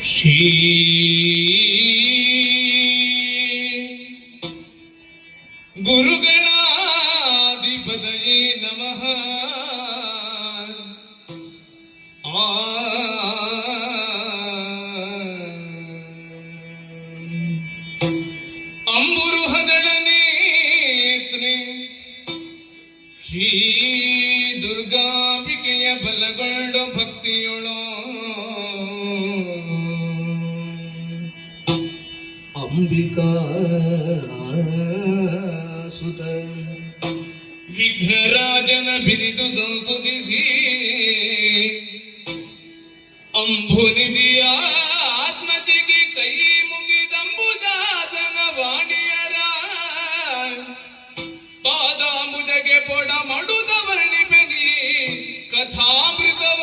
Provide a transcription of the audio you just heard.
ಶ್ರೀ ಗುರುಗಣಾಧಿಪತಯೇ ನಮಃ. ಅಂಬುರುಹದಳನೇತ್ರೆ ಶ್ರೀ ದುರ್ಗಾಂಬಿಕೆಯ ಬಲಗೊಂಡ ಭಕ್ತಿಯೊಳೋ ಅಂಬಿಕಾ ಸುತ ವಿಘ್ನರಾಜನ ಬಿರಿದು ಸಂಸ್ತುತಿಸಿ ಅಂಬುನಿಧಿಯ ಆತ್ಮಜಿಗೆ ಕೈ ಮುಗಿದಂಬುದಾಸನ ವಾಣಿಯರ ಪಾದಾಂಬುಜಗೆ ಪೊಡ ಮಡುದ ವರ್ಣಿಪೆನಿ ಕಥಾಮೃತವ.